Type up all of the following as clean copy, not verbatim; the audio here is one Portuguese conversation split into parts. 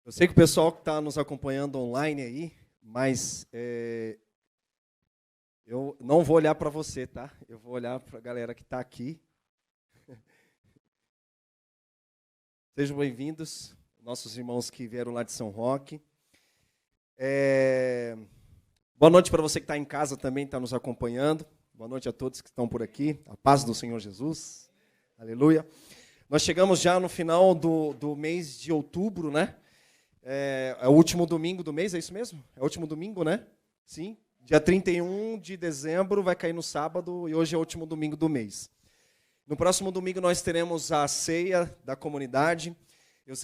Eu sei que o pessoal que está nos acompanhando online aí, mas eu não vou olhar para você, tá? Eu vou olhar para a galera que está aqui. Sejam bem-vindos, nossos irmãos que vieram lá de São Roque. Boa noite para você que está em casa também, está nos acompanhando. Boa noite a todos que estão por aqui. A paz do Senhor Jesus. Aleluia. Nós chegamos já no final do mês de outubro, né? É o último domingo do mês, é isso mesmo? É o último domingo, né? Sim. Dia 31 de dezembro vai cair no sábado e hoje é o último domingo do mês. No próximo domingo nós teremos a ceia da comunidade. Eu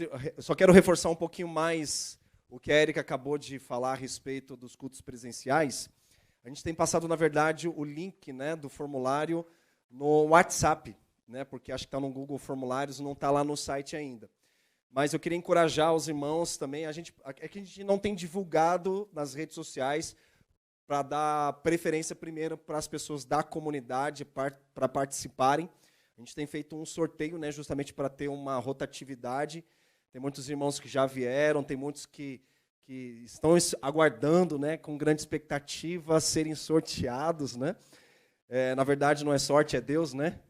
só quero reforçar um pouquinho mais o que a Érica acabou de falar a respeito dos cultos presenciais. A gente tem passado, na verdade, o link, né, do formulário no WhatsApp, né, porque acho que está no Google Formulários, não está lá no site ainda. Mas eu queria encorajar os irmãos também. É que a gente não tem divulgado nas redes sociais para dar preferência primeiro para as pessoas da comunidade para participarem. A gente tem feito um sorteio, né, justamente para ter uma rotatividade. Tem muitos irmãos que já vieram, tem muitos que estão aguardando, né, com grande expectativa serem sorteados, né? Na verdade, não é sorte, é Deus, né?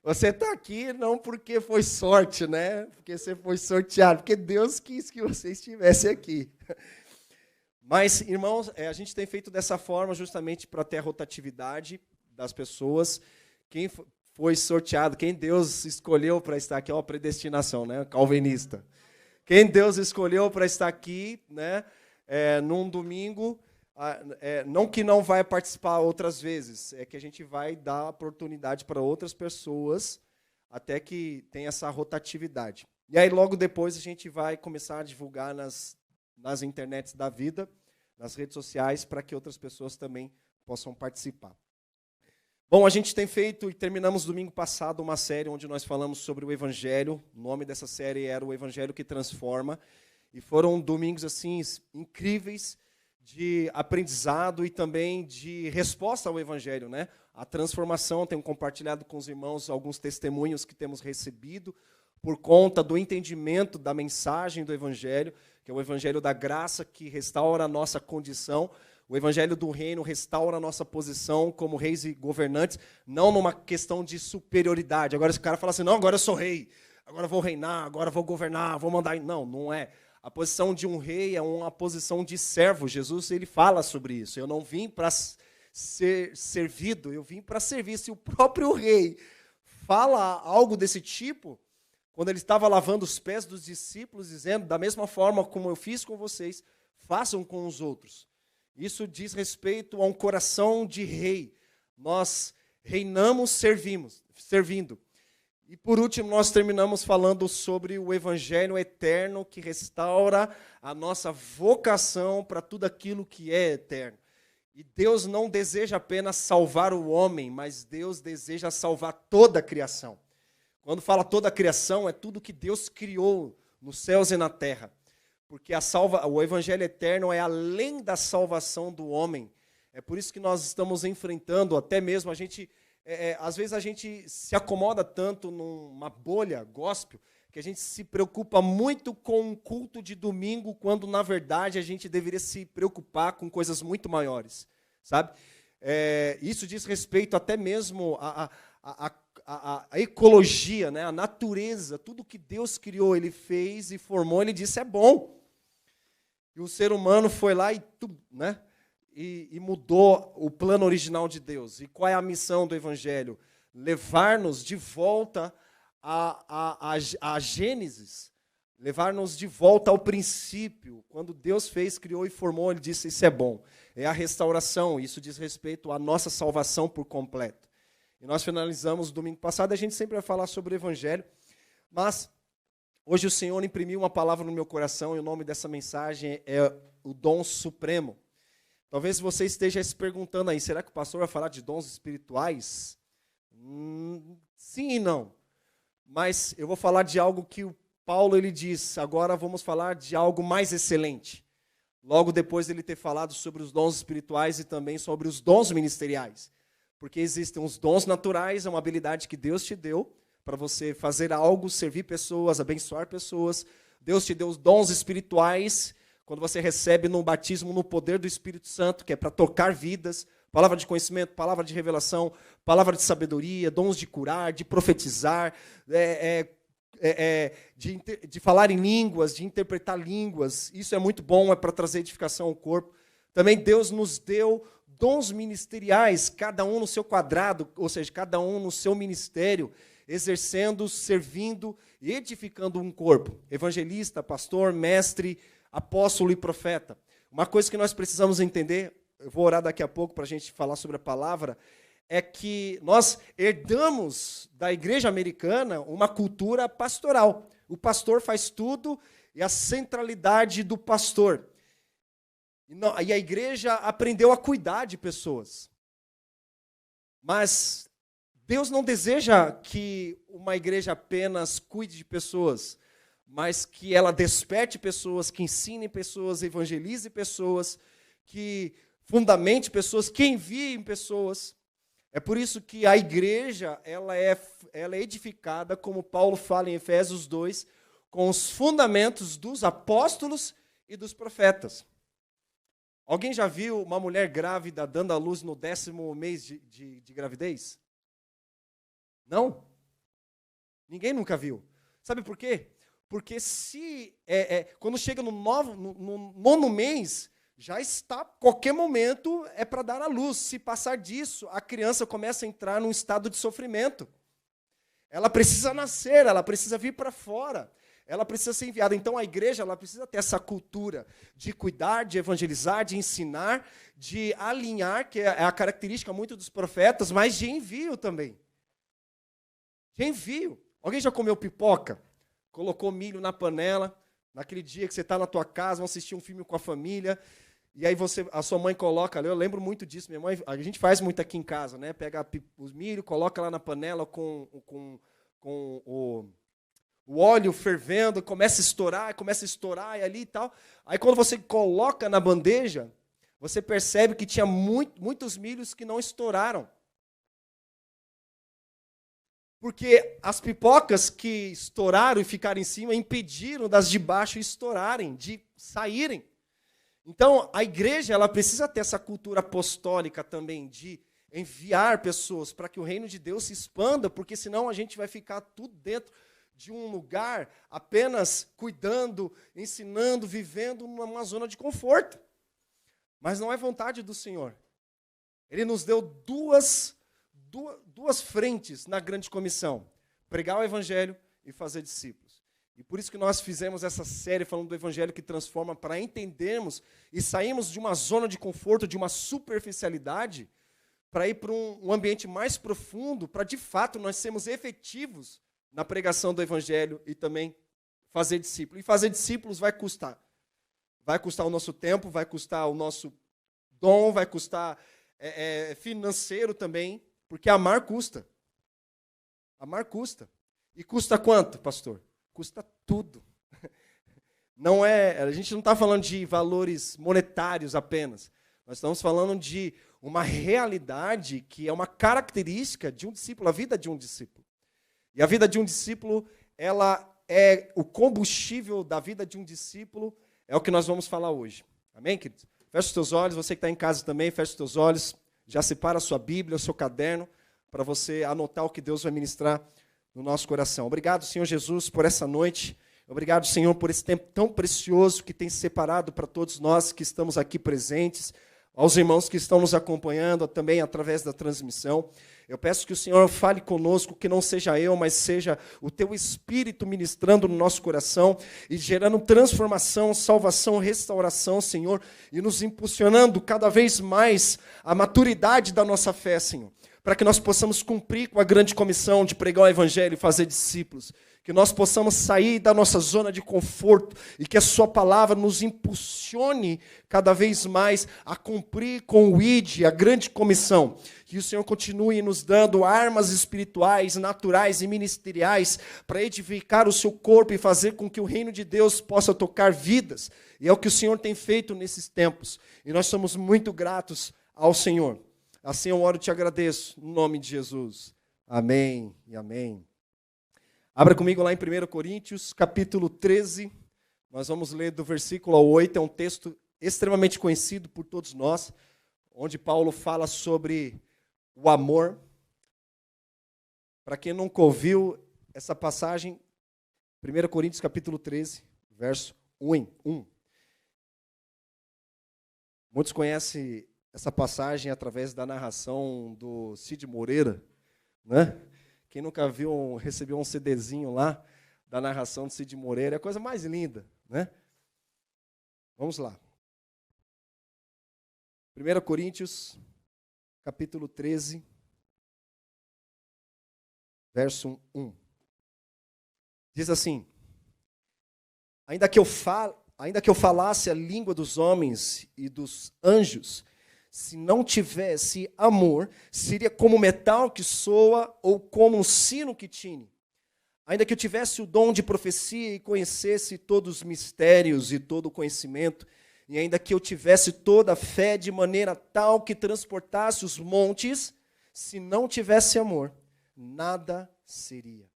Você está aqui não porque foi sorte, né? Porque você foi sorteado, porque Deus quis que você estivesse aqui. Mas, irmãos, a gente tem feito dessa forma justamente para ter a rotatividade das pessoas. Quem foi sorteado, quem Deus escolheu para estar aqui, ó, predestinação, né? Calvinista. Quem Deus escolheu para estar aqui, né? Num domingo, não que não vai participar outras vezes, é que a gente vai dar oportunidade para outras pessoas até que tenha essa rotatividade. E aí logo depois a gente vai começar a divulgar nas internets da vida, nas redes sociais, para que outras pessoas também possam participar. Bom, a gente tem feito e terminamos domingo passado uma série onde nós falamos sobre o Evangelho. O nome dessa série era O Evangelho que Transforma. E foram domingos assim incríveis de aprendizado e também de resposta ao Evangelho, né? A transformação, tenho compartilhado com os irmãos alguns testemunhos que temos recebido por conta do entendimento da mensagem do Evangelho, que é o Evangelho da graça que restaura a nossa condição. O Evangelho do Reino restaura a nossa posição como reis e governantes, não numa questão de superioridade. Agora esse cara fala assim, não, agora eu sou rei, agora eu vou reinar, agora eu vou governar, vou mandar... Não, não é. A posição de um rei é uma posição de servo. Jesus ele fala sobre isso. Eu não vim para ser servido, eu vim para servir. Se o próprio rei fala algo desse tipo, quando ele estava lavando os pés dos discípulos, dizendo, da mesma forma como eu fiz com vocês, façam com os outros. Isso diz respeito a um coração de rei. Nós reinamos servindo. E por último, nós terminamos falando sobre o Evangelho eterno que restaura a nossa vocação para tudo aquilo que é eterno. E Deus não deseja apenas salvar o homem, mas Deus deseja salvar toda a criação. Quando fala toda a criação, é tudo que Deus criou nos céus e na terra. Porque o Evangelho eterno é além da salvação do homem. É por isso que nós estamos enfrentando, até mesmo a gente... às vezes a gente se acomoda tanto numa bolha gospel que a gente se preocupa muito com um culto de domingo, quando, na verdade, a gente deveria se preocupar com coisas muito maiores, sabe? Isso diz respeito até mesmo à ecologia, né? A natureza, tudo que Deus criou, Ele fez e formou, Ele disse, é bom. E o ser humano foi lá né? E mudou o plano original de Deus. E qual é a missão do Evangelho? Levar-nos de volta à Gênesis, levar-nos de volta ao princípio. Quando Deus fez, criou e formou, Ele disse, isso é bom. É a restauração, isso diz respeito à nossa salvação por completo. E nós finalizamos domingo passado, a gente sempre vai falar sobre o Evangelho, mas hoje o Senhor imprimiu uma palavra no meu coração e o nome dessa mensagem é o dom supremo. Talvez você esteja se perguntando aí, será que o pastor vai falar de dons espirituais? Sim e não. Mas eu vou falar de algo que o Paulo ele diz, agora vamos falar de algo mais excelente. Logo depois de ele ter falado sobre os dons espirituais e também sobre os dons ministeriais. Porque existem os dons naturais, é uma habilidade que Deus te deu para você fazer algo, servir pessoas, abençoar pessoas. Deus te deu dons espirituais, quando você recebe no batismo no poder do Espírito Santo, que é para tocar vidas, palavra de conhecimento, palavra de revelação, palavra de sabedoria, dons de curar, de profetizar, de falar em línguas, de interpretar línguas. Isso é muito bom, é para trazer edificação ao corpo. Também Deus nos deu dons ministeriais, cada um no seu quadrado, ou seja, cada um no seu ministério, exercendo, servindo e edificando um corpo. Evangelista, pastor, mestre, apóstolo e profeta. Uma coisa que nós precisamos entender, eu vou orar daqui a pouco para a gente falar sobre a palavra, é que nós herdamos da igreja americana uma cultura pastoral. O pastor faz tudo e a centralidade do pastor. E a igreja aprendeu a cuidar de pessoas. Mas Deus não deseja que uma igreja apenas cuide de pessoas, mas que ela desperte pessoas, que ensine pessoas, evangelize pessoas, que fundamente pessoas, que enviem pessoas. É por isso que a igreja ela é edificada, como Paulo fala em Efésios 2, com os fundamentos dos apóstolos e dos profetas. Alguém já viu uma mulher grávida dando à luz no 10º mês de gravidez? Não? Ninguém nunca viu. Sabe por quê? Porque quando chega no 9º mês, já está, qualquer momento, é para dar à luz. Se passar disso, a criança começa a entrar num estado de sofrimento. Ela precisa nascer, ela precisa vir para fora. Ela precisa ser enviada. Então, a igreja ela precisa ter essa cultura de cuidar, de evangelizar, de ensinar, de alinhar, que é a característica muito dos profetas, mas de envio também. De envio. Alguém já comeu pipoca? Colocou milho na panela, naquele dia que você está na tua casa, vão assistir um filme com a família, e aí a sua mãe coloca ali, eu lembro muito disso, minha mãe, a gente faz muito aqui em casa, né? Pega os milho, coloca lá na panela com o óleo fervendo, começa a estourar e ali e tal. Aí quando você coloca na bandeja, você percebe que tinha muitos milhos que não estouraram. Porque as pipocas que estouraram e ficaram em cima impediram das de baixo estourarem, de saírem. Então, a igreja ela precisa ter essa cultura apostólica também, de enviar pessoas para que o reino de Deus se expanda, porque senão a gente vai ficar tudo dentro de um lugar apenas cuidando, ensinando, vivendo numa zona de conforto. Mas não é vontade do Senhor. Ele nos deu duas frentes na grande comissão: pregar o evangelho e fazer discípulos. E por isso que nós fizemos essa série falando do evangelho que transforma, para entendermos e sairmos de uma zona de conforto, de uma superficialidade, para ir para um ambiente mais profundo, para de fato nós sermos efetivos na pregação do evangelho e também fazer discípulos. E fazer discípulos vai custar. Vai custar o nosso tempo, vai custar o nosso dom, vai custar financeiro também, porque amar custa. Amar custa. E custa quanto, pastor? Custa tudo. A gente não está falando de valores monetários apenas. Nós estamos falando de uma realidade que é uma característica de um discípulo, a vida de um discípulo. E a vida de um discípulo, ela é o combustível da vida de um discípulo, é o que nós vamos falar hoje. Amém, queridos? Feche os teus olhos, você que está em casa também, feche os teus olhos, já separa a sua Bíblia, o seu caderno, para você anotar o que Deus vai ministrar no nosso coração. Obrigado, Senhor Jesus, por essa noite. Obrigado, Senhor, por esse tempo tão precioso que tem separado para todos nós que estamos aqui presentes, aos irmãos que estão nos acompanhando também através da transmissão. Eu peço que o Senhor fale conosco, que não seja eu, mas seja o Teu Espírito ministrando no nosso coração e gerando transformação, salvação, restauração, Senhor, e nos impulsionando cada vez mais a maturidade da nossa fé, Senhor, para que nós possamos cumprir com a grande comissão de pregar o Evangelho e fazer discípulos, que nós possamos sair da nossa zona de conforto e que a sua palavra nos impulsione cada vez mais a cumprir com o ID, a grande comissão. Que o Senhor continue nos dando armas espirituais, naturais e ministeriais para edificar o seu corpo e fazer com que o reino de Deus possa tocar vidas. E é o que o Senhor tem feito nesses tempos. E nós somos muito gratos ao Senhor. Assim eu oro e te agradeço, no nome de Jesus. Amém e amém. Abra comigo lá em 1 Coríntios, capítulo 13, Nós vamos ler do versículo ao 8, é um texto extremamente conhecido por todos nós, onde Paulo fala sobre o amor. Para quem nunca ouviu essa passagem, 1 Coríntios capítulo 13, verso 1. Muitos conhecem essa passagem através da narração do Cid Moreira, né? Quem nunca viu, recebeu um CDzinho lá da narração do Cid Moreira, é a coisa mais linda, né? Vamos lá. 1 Coríntios, capítulo 13, verso 1. Diz assim: ainda que eu falasse a língua dos homens e dos anjos, se não tivesse amor, seria como metal que soa ou como um sino que tine. Ainda que eu tivesse o dom de profecia e conhecesse todos os mistérios e todo o conhecimento, e ainda que eu tivesse toda a fé de maneira tal que transportasse os montes, se não tivesse amor, nada seria.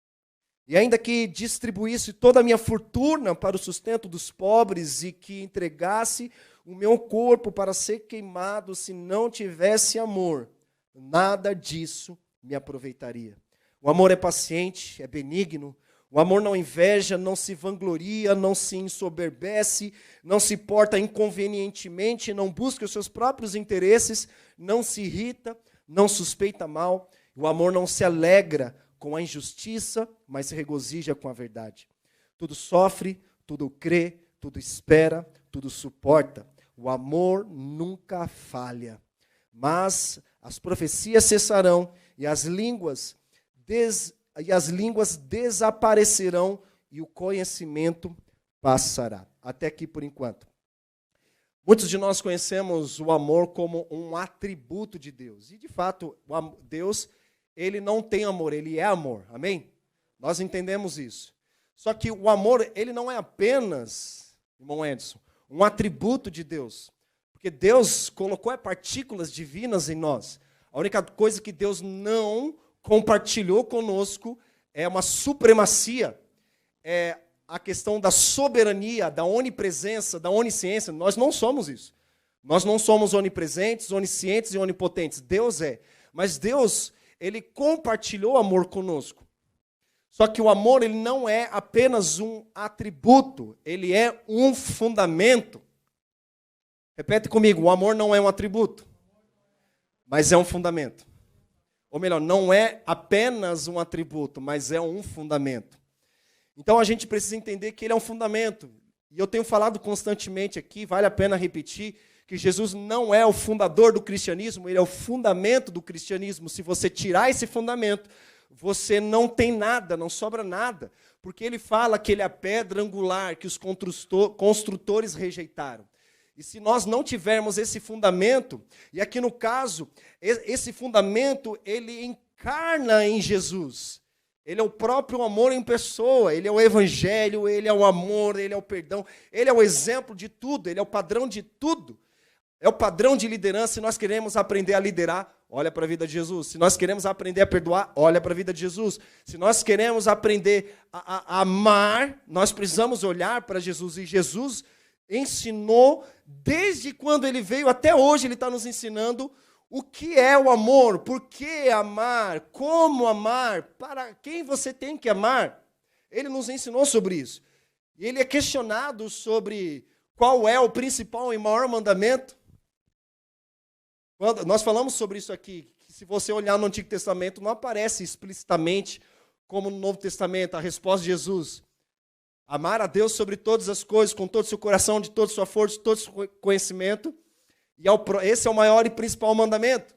E ainda que distribuísse toda a minha fortuna para o sustento dos pobres e que entregasse o meu corpo para ser queimado, se não tivesse amor, nada disso me aproveitaria. O amor é paciente, é benigno. O amor não inveja, não se vangloria, não se ensoberbece, não se porta inconvenientemente, não busca os seus próprios interesses, não se irrita, não suspeita mal. O amor não se alegra com a injustiça, mas se regozija com a verdade. Tudo sofre, tudo crê, tudo espera, tudo suporta. O amor nunca falha. Mas as profecias cessarão e as línguas desaparecerão e o conhecimento passará. Até aqui por enquanto. Muitos de nós conhecemos o amor como um atributo de Deus. E de fato, Deus, ele não tem amor, ele é amor. Amém? Nós entendemos isso. Só que o amor, ele não é apenas, irmão Edson, um atributo de Deus. Porque Deus colocou partículas divinas em nós. A única coisa que Deus não compartilhou conosco é uma supremacia, é a questão da soberania, da onipresença, da onisciência. Nós não somos isso. Nós não somos onipresentes, oniscientes e onipotentes. Deus é. Mas Deus, ele compartilhou amor conosco. Só que o amor, ele não é apenas um atributo, ele é um fundamento. Repete comigo, o amor não é um atributo, mas é um fundamento. Ou melhor, não é apenas um atributo, mas é um fundamento. Então a gente precisa entender que ele é um fundamento. E eu tenho falado constantemente aqui, vale a pena repetir, que Jesus não é o fundador do cristianismo, ele é o fundamento do cristianismo. Se você tirar esse fundamento, você não tem nada, não sobra nada. Porque ele fala que ele é a pedra angular que os construtores rejeitaram. E se nós não tivermos esse fundamento, e aqui no caso, esse fundamento, ele encarna em Jesus. Ele é o próprio amor em pessoa, ele é o evangelho, ele é o amor, ele é o perdão, ele é o exemplo de tudo, ele é o padrão de tudo. É o padrão de liderança. Se nós queremos aprender a liderar, olha para a vida de Jesus. Se nós queremos aprender a perdoar, olha para a vida de Jesus. Se nós queremos aprender a amar, nós precisamos olhar para Jesus. E Jesus ensinou, desde quando ele veio até hoje, ele está nos ensinando o que é o amor, por que amar, como amar, para quem você tem que amar. Ele nos ensinou sobre isso. E ele é questionado sobre qual é o principal e maior mandamento. Nós falamos sobre isso aqui, que se você olhar no Antigo Testamento, não aparece explicitamente como no Novo Testamento a resposta de Jesus. Amar a Deus sobre todas as coisas, com todo o seu coração, de toda a sua força, de todo o seu conhecimento. E esse é o maior e principal mandamento.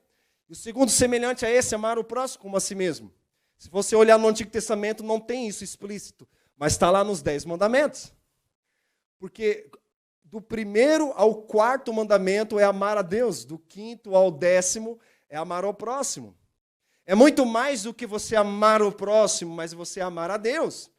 E o segundo, semelhante a esse, amar o próximo como a si mesmo. Se você olhar no Antigo Testamento, não tem isso explícito, mas está lá nos 10 mandamentos. Porque do 1º ao 4º mandamento é amar a Deus, do 5º ao 10º é amar ao próximo. É muito mais do que você amar o próximo, mas você amar a Deus.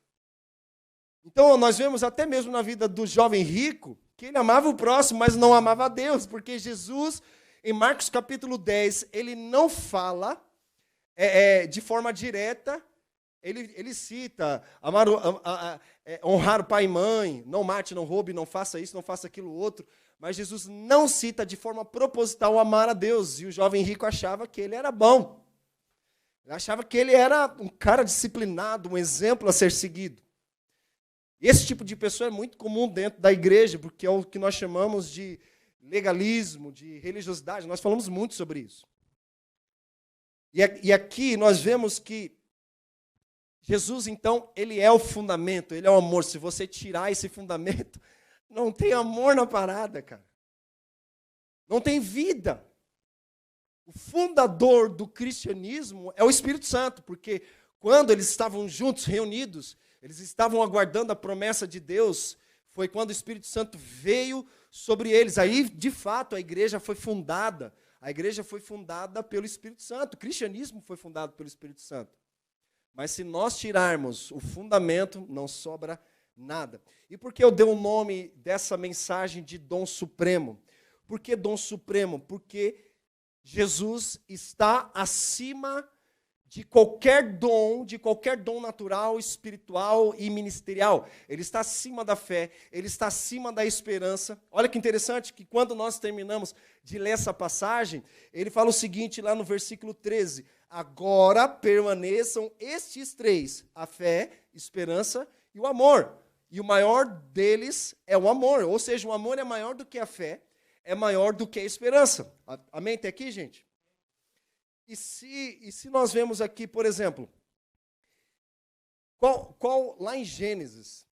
Então, nós vemos até mesmo na vida do jovem rico, que ele amava o próximo, mas não amava a Deus, porque Jesus, em Marcos capítulo 10, ele não fala de forma direta Ele cita honrar o pai e mãe, não mate, não roube, não faça isso, não faça aquilo outro. Mas Jesus não cita de forma proposital amar a Deus. E o jovem rico achava que ele era bom. Ele achava que ele era um cara disciplinado, um exemplo a ser seguido. E esse tipo de pessoa é muito comum dentro da igreja, porque é o que nós chamamos de legalismo, de religiosidade. Nós falamos muito sobre isso. E aqui nós vemos que Jesus, então, ele é o fundamento, ele é o amor. Se você tirar esse fundamento, não tem amor na parada, cara. Não tem vida. O fundador do cristianismo é o Espírito Santo, porque quando eles estavam juntos, reunidos, eles estavam aguardando a promessa de Deus, foi quando o Espírito Santo veio sobre eles. Aí, de fato, a igreja foi fundada. A igreja foi fundada pelo Espírito Santo. O cristianismo foi fundado pelo Espírito Santo. Mas se nós tirarmos o fundamento, não sobra nada. E por que eu dei o nome dessa mensagem de dom supremo? Por que dom supremo? Porque Jesus está acima de qualquer dom natural, espiritual e ministerial. Ele está acima da fé, ele está acima da esperança. Olha que interessante que quando nós terminamos de ler essa passagem, ele fala o seguinte lá no versículo 13: agora permaneçam estes três, a fé, esperança e o amor. E o maior deles é o amor, ou seja, o amor é maior do que a fé, é maior do que a esperança. Amém? Até aqui, gente? E se nós vemos aqui, por exemplo, lá em Gênesis,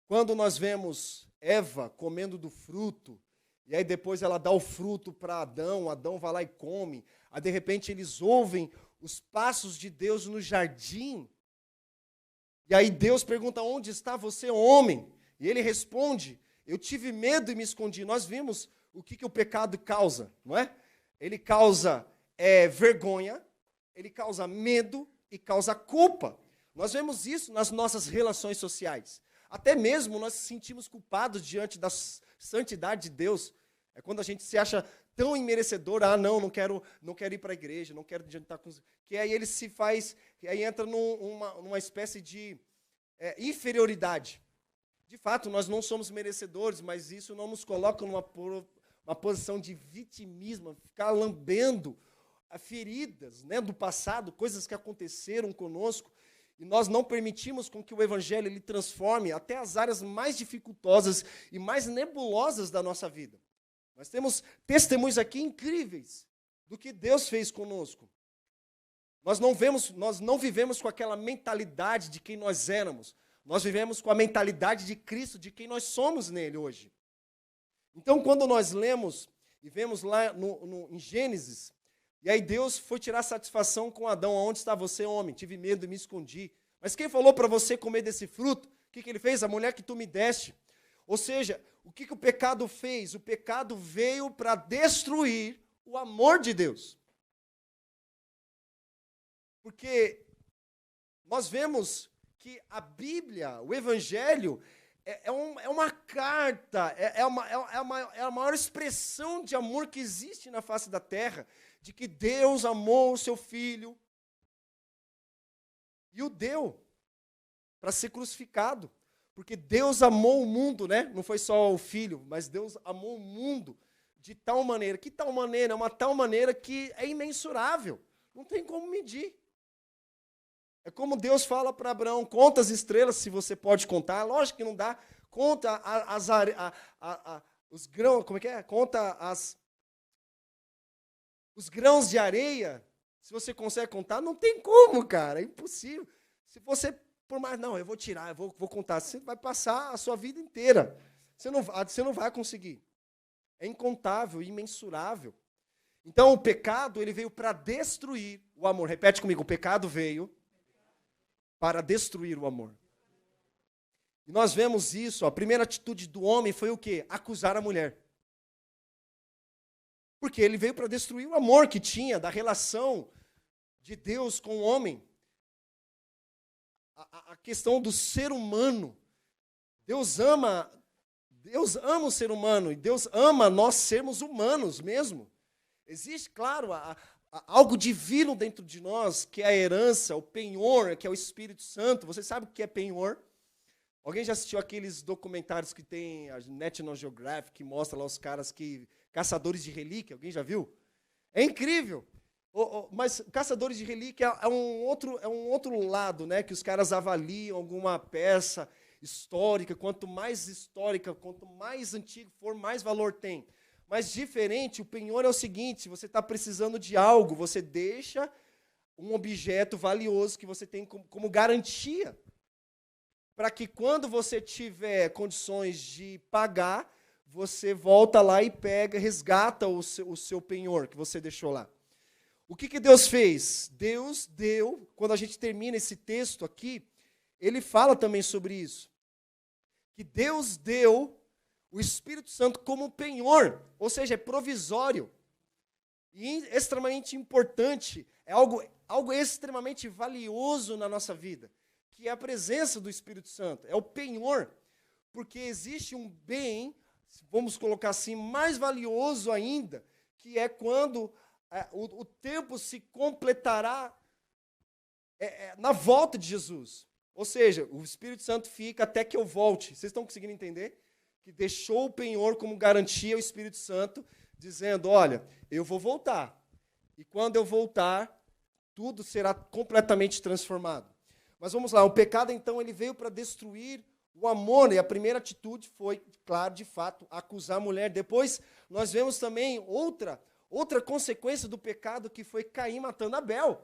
quando nós vemos Eva comendo do fruto, e aí depois ela dá o fruto para Adão, Adão vai lá e come, aí de repente eles ouvem os passos de Deus no jardim, e aí Deus pergunta: onde está você, homem? E ele responde: eu tive medo e me escondi. Nós vimos o que o pecado causa, não é? Ele causa vergonha, ele causa medo e causa culpa. Nós vemos isso nas nossas relações sociais. Até mesmo nós nos sentimos culpados diante da santidade de Deus. É quando a gente se acha tão imerecedor: não quero ir para a igreja, não quero adiantar com... Que aí ele se faz, que aí entra numa espécie de inferioridade. De fato, nós não somos merecedores, mas isso não nos coloca numa posição de vitimismo, ficar lambendo feridas, né, do passado, coisas que aconteceram conosco, e nós não permitimos com que o Evangelho ele transforme até as áreas mais dificultosas e mais nebulosas da nossa vida. Nós temos testemunhos aqui incríveis do que Deus fez conosco. Nós não vivemos com aquela mentalidade de quem nós éramos, nós vivemos com a mentalidade de Cristo, de quem nós somos nele hoje. Então, quando nós lemos e vemos lá em Gênesis, e aí Deus foi tirar satisfação com Adão: onde está você, homem? Tive medo e me escondi. Mas quem falou para você comer desse fruto? O que ele fez? A mulher que tu me deste. Ou seja, o que o pecado fez? O pecado veio para destruir o amor de Deus. Porque nós vemos que a Bíblia, o Evangelho, é uma carta, é a maior expressão de amor que existe na face da terra, de que Deus amou o seu Filho e o deu para ser crucificado. Porque Deus amou o mundo, né? Não foi só o Filho, mas Deus amou o mundo de tal maneira. Que tal maneira? É uma tal maneira que é imensurável. Não tem como medir. É como Deus fala para Abraão: conta as estrelas, se você pode contar. Lógico que não dá. Conta os grãos, como é que é? Conta os grãos de areia, se você consegue contar. Não tem como, cara, é impossível. Se você, por mais, não, eu vou tirar, eu vou contar, você vai passar a sua vida inteira. Você não vai conseguir. É incontável, imensurável. Então, o pecado, ele veio para destruir o amor. Repete comigo: o pecado veio para destruir o amor. E nós vemos isso, a primeira atitude do homem foi o quê? Acusar a mulher. Porque ele veio para destruir o amor que tinha da relação de Deus com o homem. A questão do ser humano. Deus ama o ser humano e Deus ama nós sermos humanos mesmo. Existe, claro, algo divino dentro de nós, que é a herança, o penhor, que é o Espírito Santo. Você sabe o que é penhor? Alguém já assistiu aqueles documentários que tem a National Geographic, que mostra lá os caras caçadores de relíquia? Alguém já viu? É incrível. Mas caçadores de relíquia é um outro lado, né? Que os caras avaliam alguma peça histórica. Quanto mais histórica, quanto mais antigo for, mais valor tem. Mas diferente, o penhor é o seguinte: você está precisando de algo, você deixa um objeto valioso que você tem como garantia, para que quando você tiver condições de pagar, você volta lá e pega, resgata o seu penhor que você deixou lá. O que Deus fez? Deus deu, quando a gente termina esse texto aqui, ele fala também sobre isso. Que Deus deu o Espírito Santo como penhor, ou seja, é provisório. E extremamente importante, é algo extremamente valioso na nossa vida, que é a presença do Espírito Santo, é o penhor, porque existe um bem, vamos colocar assim, mais valioso ainda, que é quando o tempo se completará na volta de Jesus. Ou seja, o Espírito Santo fica até que eu volte. Vocês estão conseguindo entender? Que deixou o penhor como garantia o Espírito Santo, dizendo, olha, eu vou voltar. E quando eu voltar, tudo será completamente transformado. Mas vamos lá, o pecado, então, ele veio para destruir o amor, e a primeira atitude foi, claro, de fato, acusar a mulher. Depois, nós vemos também outra consequência do pecado, que foi Caim matando Abel.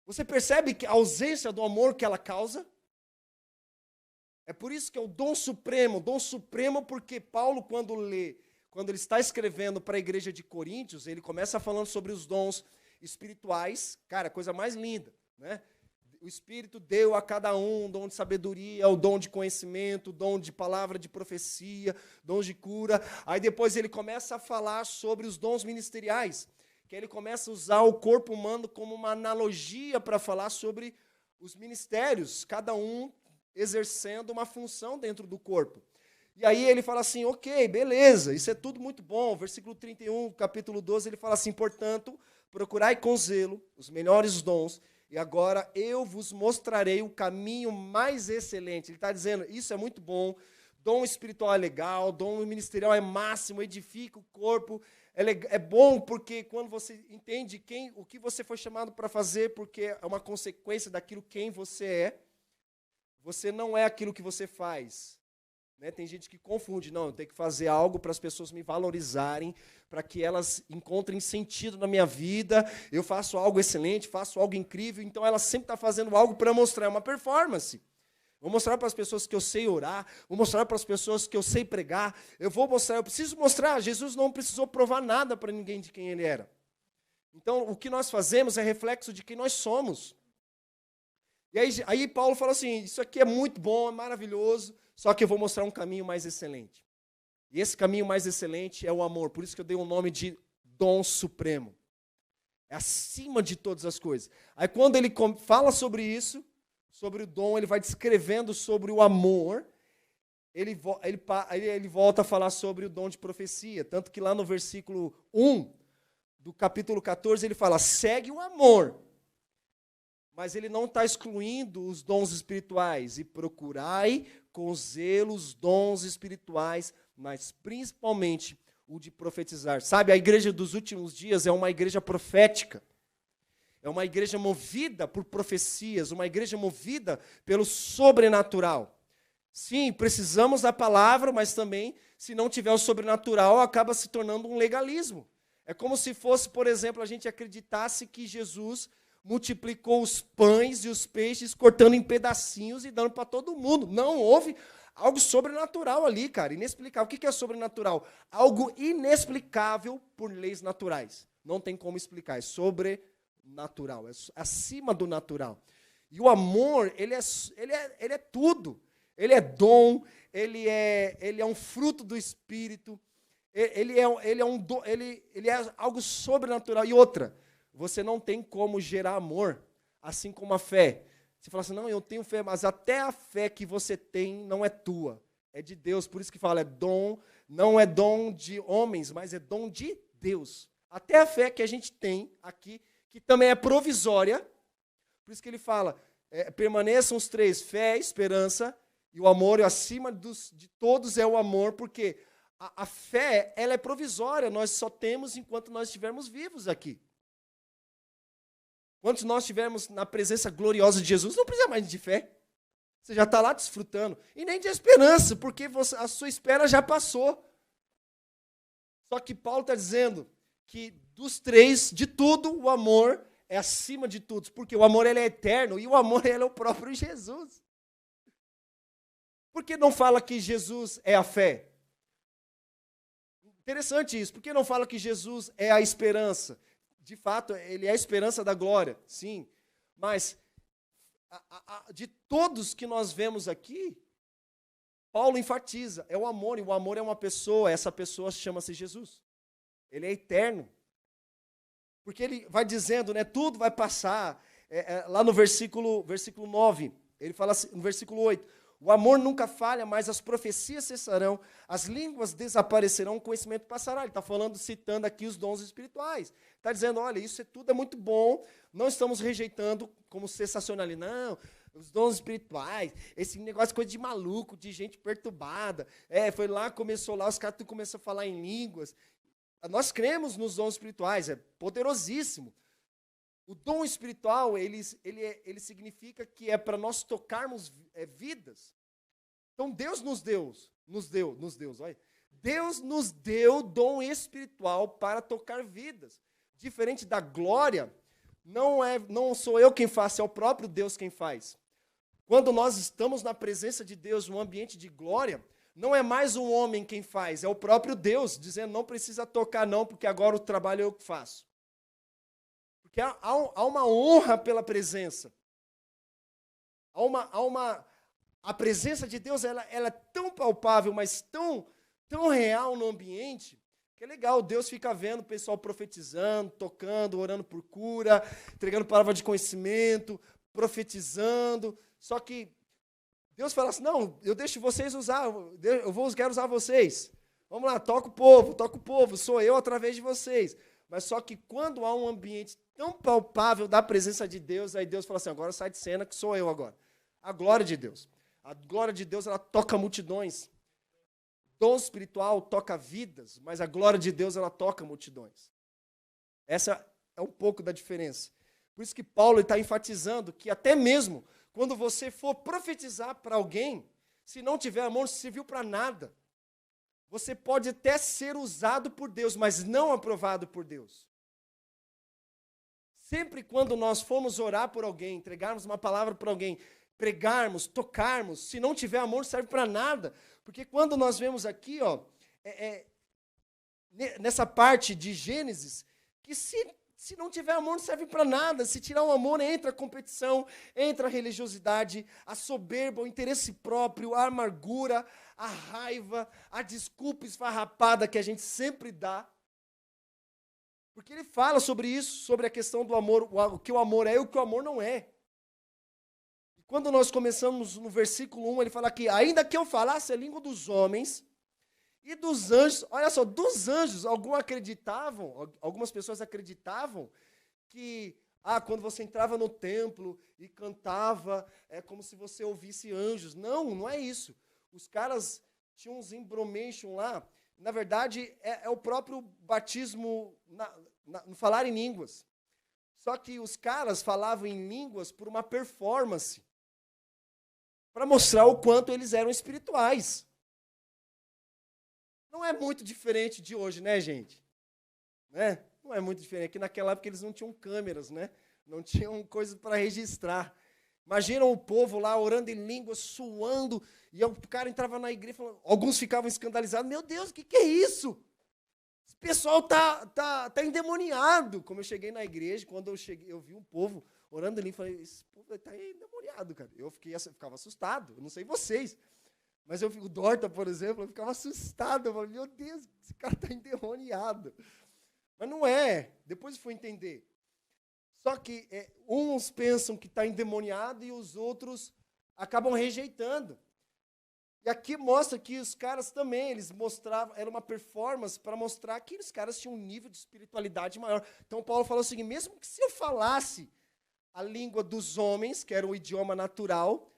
Você percebe que a ausência do amor que ela causa? É por isso que é o dom supremo porque Paulo, quando ele está escrevendo para a igreja de Coríntios, ele começa falando sobre os dons espirituais, cara, coisa mais linda, né? O Espírito deu a cada um o dom de sabedoria, o dom de conhecimento, o dom de palavra de profecia, dons de cura. Aí depois ele começa a falar sobre os dons ministeriais, que ele começa a usar o corpo humano como uma analogia para falar sobre os ministérios, cada um exercendo uma função dentro do corpo. E aí ele fala assim, ok, beleza, isso é tudo muito bom. Versículo 31, capítulo 12, ele fala assim, portanto, procurai com zelo os melhores dons, e agora eu vos mostrarei o caminho mais excelente. Ele está dizendo, isso é muito bom, dom espiritual é legal, dom ministerial é máximo, edifica o corpo, é bom porque quando você entende o que você foi chamado para fazer, porque é uma consequência daquilo quem você é, você não é aquilo que você faz. Né? Tem gente que confunde, não, eu tenho que fazer algo para as pessoas me valorizarem, para que elas encontrem sentido na minha vida, eu faço algo excelente, faço algo incrível, então ela sempre está fazendo algo para mostrar, é uma performance. Vou mostrar para as pessoas que eu sei orar, vou mostrar para as pessoas que eu sei pregar, eu preciso mostrar, Jesus não precisou provar nada para ninguém de quem ele era. Então, o que nós fazemos é reflexo de quem nós somos. E aí Paulo fala assim, isso aqui é muito bom, é maravilhoso, só que eu vou mostrar um caminho mais excelente. E esse caminho mais excelente é o amor, por isso que eu dei o nome de dom supremo. É acima de todas as coisas. Aí quando ele fala sobre isso, sobre o dom, ele vai descrevendo sobre o amor, ele volta a falar sobre o dom de profecia, tanto que lá no versículo 1 do capítulo 14, ele fala, segue o amor. Mas ele não está excluindo os dons espirituais. E procurai com zelo os dons espirituais, mas principalmente o de profetizar. Sabe, a igreja dos últimos dias é uma igreja profética. É uma igreja movida por profecias, uma igreja movida pelo sobrenatural. Sim, precisamos da palavra, mas também, se não tiver o sobrenatural, acaba se tornando um legalismo. É como se fosse, por exemplo, a gente acreditasse que Jesus multiplicou os pães e os peixes, cortando em pedacinhos e dando para todo mundo. Não, houve algo sobrenatural ali, cara, inexplicável. O que é sobrenatural? Algo inexplicável por leis naturais. Não tem como explicar, é sobrenatural, é acima do natural. E o amor, ele é tudo. Ele é dom, ele é um fruto do Espírito, ele é algo sobrenatural. E outra, você não tem como gerar amor, assim como a fé. Você fala assim, não, eu tenho fé, mas até a fé que você tem não é tua, é de Deus. Por isso que fala, é dom, não é dom de homens, mas é dom de Deus. Até a fé que a gente tem aqui, que também é provisória, por isso que ele fala, permaneçam os três, fé, esperança e o amor, e acima de todos é o amor, porque a fé, ela é provisória, nós só temos enquanto nós estivermos vivos aqui. Quando nós estivermos na presença gloriosa de Jesus, não precisa mais de fé. Você já está lá desfrutando. E nem de esperança, porque a sua espera já passou. Só que Paulo está dizendo que dos três, de tudo, o amor é acima de tudo. Porque o amor ele é eterno e o amor ele é o próprio Jesus. Por que não fala que Jesus é a fé? Interessante isso. Por que não fala que Jesus é a esperança? De fato, ele é a esperança da glória, sim. Mas, de todos que nós vemos aqui, Paulo enfatiza, é o amor, e o amor é uma pessoa, essa pessoa chama-se Jesus. Ele é eterno. Porque ele vai dizendo, né, tudo vai passar. Lá no versículo 9, ele fala assim, no versículo 8, o amor nunca falha, mas as profecias cessarão, as línguas desaparecerão, o conhecimento passará. Ele está falando, citando aqui os dons espirituais. Está dizendo, olha, isso tudo é muito bom, não estamos rejeitando como sensacionalismo, não, os dons espirituais, esse negócio, coisa de maluco, de gente perturbada. Foi lá, começou lá, os caras começaram a falar em línguas. Nós cremos nos dons espirituais, é poderosíssimo. O dom espiritual, ele significa que é para nós tocarmos vidas. Então, Deus nos deu, olha. Deus nos deu dom espiritual para tocar vidas. Diferente da glória, não sou eu quem faço, é o próprio Deus quem faz. Quando nós estamos na presença de Deus, num ambiente de glória, não é mais um homem quem faz, é o próprio Deus, dizendo, não precisa tocar não, porque agora o trabalho eu que faço. Porque há uma honra pela presença. A presença de Deus ela é tão palpável, mas tão real no ambiente, que é legal. Deus fica vendo o pessoal profetizando, tocando, orando por cura, entregando palavra de conhecimento, profetizando. Só que Deus fala assim, não, eu deixo vocês usar, quero usar vocês. Vamos lá, toca o povo, sou eu através de vocês. Mas só que quando há um ambiente tão palpável da presença de Deus, aí Deus fala assim, agora sai de cena que sou eu agora. A glória de Deus. A glória de Deus, ela toca multidões. Dom espiritual toca vidas, mas a glória de Deus, ela toca multidões. Essa é um pouco da diferença. Por isso que Paulo está enfatizando que até mesmo quando você for profetizar para alguém, se não tiver amor, não serviu para nada. Você pode até ser usado por Deus, mas não aprovado por Deus. Sempre quando nós formos orar por alguém, entregarmos uma palavra para alguém, pregarmos, tocarmos, se não tiver amor, não serve para nada. Porque quando nós vemos aqui, nessa parte de Gênesis, que se não tiver amor, não serve para nada. Se tirar o amor, entra a competição, entra a religiosidade, a soberba, o interesse próprio, a amargura, a raiva, a desculpa esfarrapada que a gente sempre dá. Porque ele fala sobre isso, sobre a questão do amor, o que o amor é e o que o amor não é. E quando nós começamos no versículo 1, ele fala que, ainda que eu falasse a língua dos homens e dos anjos, olha só, dos anjos, algumas pessoas acreditavam que, quando você entrava no templo e cantava, é como se você ouvisse anjos. Não é isso. Os caras tinham uns embromation lá. Na verdade, é o próprio batismo no falar em línguas. Só que os caras falavam em línguas por uma performance, para mostrar o quanto eles eram espirituais. Não é muito diferente de hoje, né, gente? Né? Não é muito diferente. Aqui naquela época eles não tinham câmeras, né? Não tinham coisas para registrar. Imagina o povo lá orando em línguas, suando, e o cara entrava na igreja, falando, alguns ficavam escandalizados, meu Deus, o que é isso? Esse pessoal tá endemoniado. Como eu cheguei na igreja, quando eu vi um povo orando em línguas, falei, esse povo está endemoniado, cara. Eu ficava assustado, eu não sei vocês, mas o Dorta, por exemplo, eu ficava assustado, eu falei, meu Deus, esse cara está endemoniado. Mas não é, depois eu fui entender. Só que uns pensam que está endemoniado e os outros acabam rejeitando. E aqui mostra que os caras também, eles mostravam, era uma performance para mostrar que os caras tinham um nível de espiritualidade maior. Então Paulo falou o seguinte, mesmo que se eu falasse a língua dos homens, que era o idioma natural,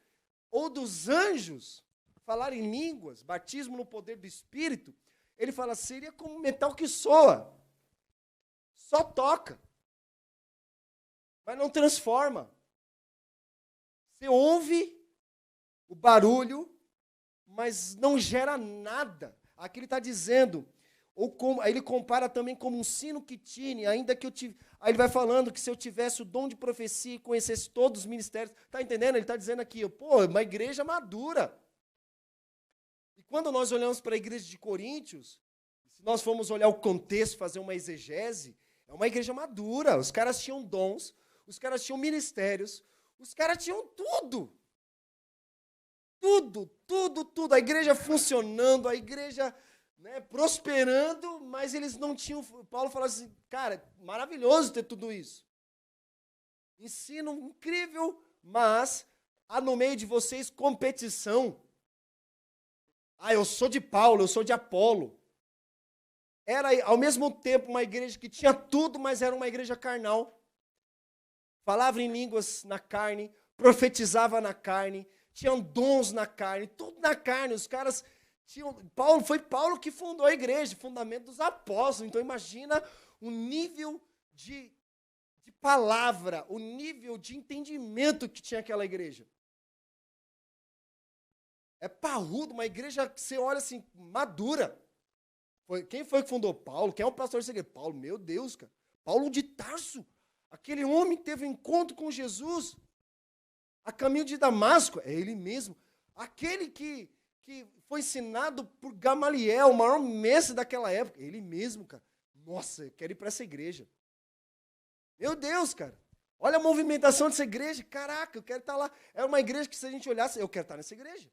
ou dos anjos, falar em línguas, batismo no poder do Espírito, ele fala, seria como metal que soa. Só toca, mas não transforma. Você ouve o barulho, mas não gera nada. Aqui ele está dizendo, aí ele compara também como um sino que tine, ainda que eu tive. Aí ele vai falando que se eu tivesse o dom de profecia e conhecesse todos os ministérios, está entendendo? Ele está dizendo aqui, uma igreja madura. E quando nós olhamos para a igreja de Coríntios, se nós formos olhar o contexto, fazer uma exegese, é uma igreja madura. Os caras tinham dons, os caras tinham ministérios, os caras tinham tudo. Tudo. A igreja funcionando, a igreja, né, prosperando, mas eles não tinham. Paulo fala assim, cara, maravilhoso ter tudo isso. Ensino incrível, mas há no meio de vocês competição. Eu sou de Paulo, eu sou de Apolo. Era, ao mesmo tempo, uma igreja que tinha tudo, mas era uma igreja carnal. Falava em línguas na carne, profetizava na carne, tinham dons na carne, tudo na carne. Os caras tinham. Foi Paulo que fundou a igreja, fundamento dos apóstolos. Então imagina o nível de palavra, o nível de entendimento que tinha aquela igreja. É parrudo, uma igreja que você olha assim, madura. Quem foi que fundou? Paulo. Quem é o pastor dessa igreja? Paulo, meu Deus, cara. Paulo de Tarso. Aquele homem teve um encontro com Jesus. A caminho de Damasco, é ele mesmo. Aquele que foi ensinado por Gamaliel, o maior mestre daquela época. Ele mesmo, cara. Nossa, eu quero ir para essa igreja. Meu Deus, cara. Olha a movimentação dessa igreja. Caraca, eu quero estar lá. É uma igreja que se a gente olhasse, eu quero estar nessa igreja.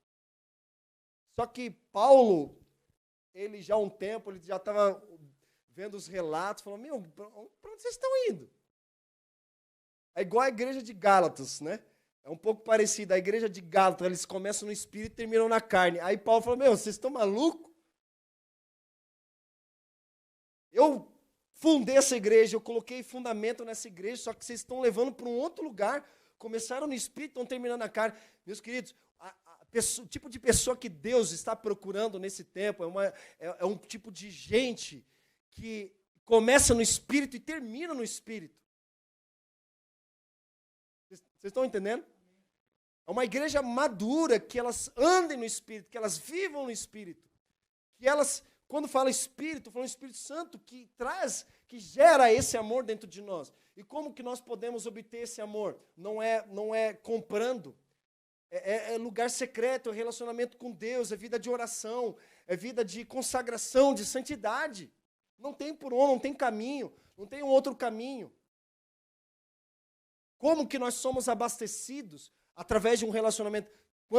Só que Paulo, ele já há um tempo, ele já estava vendo os relatos, falou, para onde vocês estão indo? É igual a igreja de Gálatas, né? É um pouco parecido. A igreja de Gálatas, eles começam no espírito e terminam na carne. Aí Paulo falou, vocês estão malucos? Eu fundei essa igreja, eu coloquei fundamento nessa igreja, só que vocês estão levando para um outro lugar, começaram no espírito, estão terminando na carne. Meus queridos, o tipo de pessoa que Deus está procurando nesse tempo é um tipo de gente que começa no espírito e termina no espírito. Vocês estão entendendo? É uma igreja madura, que elas andem no Espírito, que elas vivam no Espírito. Que elas, quando fala Espírito, fala Espírito Santo, que gera esse amor dentro de nós. E como que nós podemos obter esse amor? Não é comprando. É lugar secreto, é relacionamento com Deus, é vida de oração, é vida de consagração, de santidade. Não tem por onde, não tem caminho, não tem um outro caminho. Como que nós somos abastecidos? Através de um relacionamento.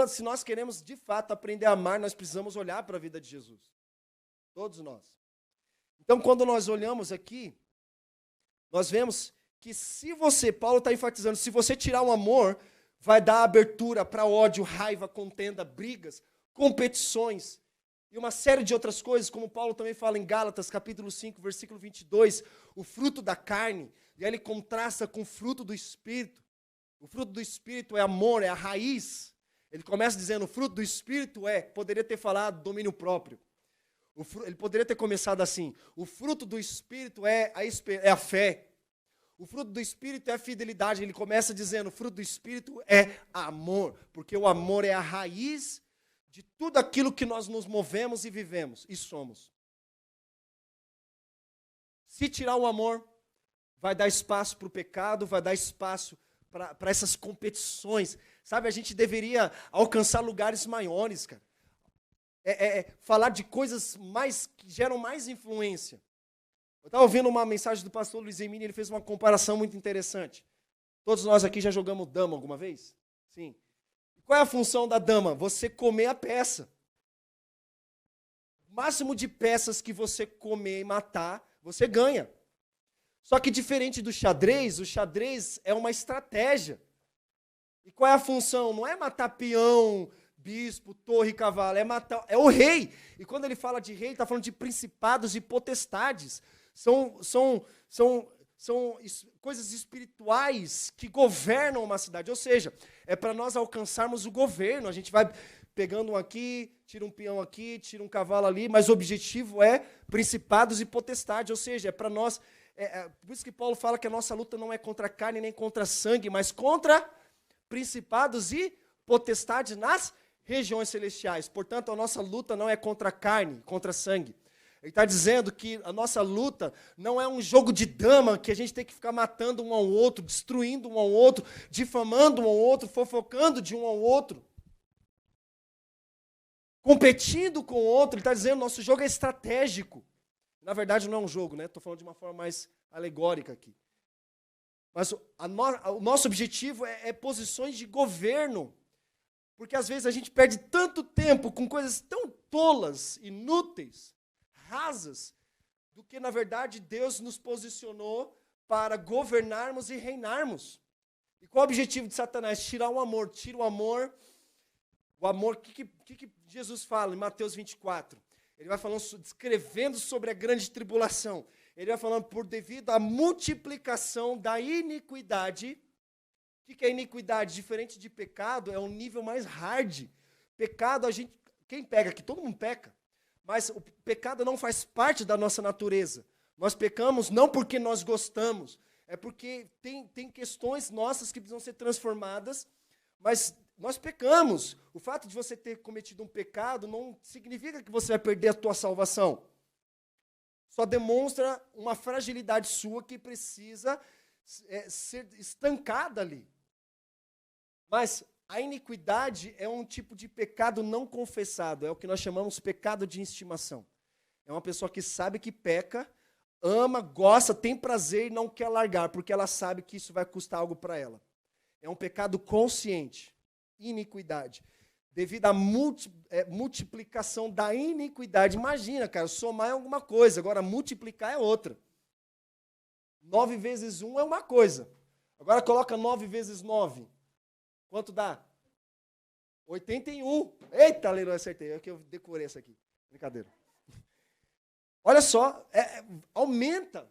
Se nós queremos, de fato, aprender a amar, nós precisamos olhar para a vida de Jesus. Todos nós. Então, quando nós olhamos aqui, nós vemos que Paulo está enfatizando, se você tirar o amor, vai dar abertura para ódio, raiva, contenda, brigas, competições e uma série de outras coisas, como Paulo também fala em Gálatas, capítulo 5, versículo 22, o fruto da carne. E aí ele contrasta com o fruto do Espírito. O fruto do Espírito é amor, é a raiz. Ele começa dizendo, o fruto do Espírito poderia ter falado domínio próprio. Ele poderia ter começado assim, o fruto do Espírito é a fé. O fruto do Espírito é a fidelidade. Ele começa dizendo, o fruto do Espírito é amor. Porque o amor é a raiz de tudo aquilo que nós nos movemos e vivemos e somos. Se tirar o amor, vai dar espaço para o pecado, vai dar espaço para essas competições. Sabe, a gente deveria alcançar lugares maiores, cara. Falar de coisas que geram mais influência. Eu estava ouvindo uma mensagem do pastor Luiz Emílio, ele fez uma comparação muito interessante. Todos nós aqui já jogamos dama alguma vez? Sim. Qual é a função da dama? Você comer a peça. O máximo de peças que você comer e matar, você ganha. Só que diferente do xadrez, o xadrez é uma estratégia. E qual é a função? Não é matar peão, bispo, torre e cavalo, é matar, é o rei. E quando ele fala de rei, ele está falando de principados e potestades. São coisas espirituais que governam uma cidade. Ou seja, é para nós alcançarmos o governo. A gente vai pegando um aqui, tira um peão aqui, tira um cavalo ali, mas o objetivo é principados e potestades. Ou seja, é para nós... por isso que Paulo fala que a nossa luta não é contra a carne nem contra sangue, mas contra principados e potestades nas regiões celestiais. Portanto, a nossa luta não é contra a carne, contra sangue. Ele está dizendo que a nossa luta não é um jogo de dama que a gente tem que ficar matando um ao outro, destruindo um ao outro, difamando um ao outro, fofocando de um ao outro, competindo com o outro. Ele está dizendo que nosso jogo é estratégico. Na verdade, não é um jogo, né? Estou falando de uma forma mais alegórica aqui. Mas o nosso objetivo é posições de governo. Porque às vezes a gente perde tanto tempo com coisas tão tolas, inúteis, rasas, do que, na verdade, Deus nos posicionou para governarmos e reinarmos. E qual é o objetivo de Satanás? Tirar o amor. Tira o amor. O amor, o que Jesus fala em Mateus 24? Ele vai falando, descrevendo sobre a grande tribulação. Ele vai falando, por devido à multiplicação da iniquidade. O que é iniquidade? Diferente de pecado, é um nível mais hard. Pecado, quem pega aqui? Todo mundo peca. Mas o pecado não faz parte da nossa natureza. Nós pecamos não porque nós gostamos, é porque tem questões nossas que precisam ser transformadas, mas nós pecamos. O fato de você ter cometido um pecado não significa que você vai perder a tua salvação. Só demonstra uma fragilidade sua que precisa ser estancada ali. Mas a iniquidade é um tipo de pecado não confessado, é o que nós chamamos de pecado de estimação. É uma pessoa que sabe que peca, ama, gosta, tem prazer e não quer largar, porque ela sabe que isso vai custar algo para ela. É um pecado consciente, iniquidade. Devido à multiplicação da iniquidade. Imagina, cara, somar é alguma coisa, agora multiplicar é outra. 9 vezes 1 é uma coisa. Agora coloca 9 vezes 9. Quanto dá? 81. Eita, Leroy, acertei. É que eu decorei essa aqui. Brincadeira. Olha só, aumenta.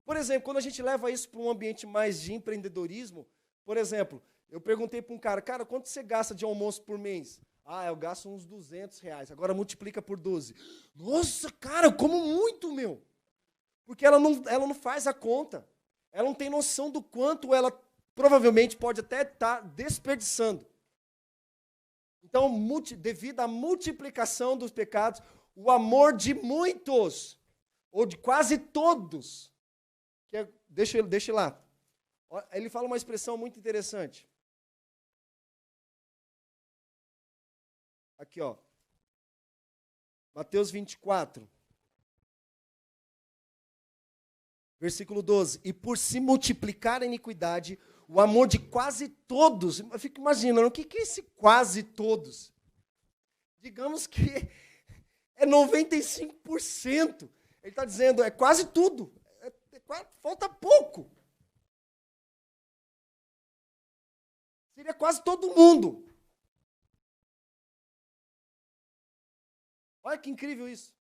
Por exemplo, quando a gente leva isso para um ambiente mais de empreendedorismo, por exemplo, eu perguntei para um cara, quanto você gasta de almoço por mês? Eu gasto uns R$200. Agora multiplica por 12. Nossa, cara, eu como muito, meu. Porque ela não faz a conta. Ela não tem noção do quanto ela provavelmente pode até estar desperdiçando. Então, devido à multiplicação dos pecados, o amor de muitos, ou de quase todos, deixa lá. Ele fala uma expressão muito interessante. Aqui, ó. Mateus 24. Versículo 12. E por se multiplicar a iniquidade, o amor de quase todos. Eu fico imaginando, o que é esse quase todos? Digamos que é 95%. Ele está dizendo, é quase tudo. Falta pouco. Seria quase todo mundo. Olha que incrível isso.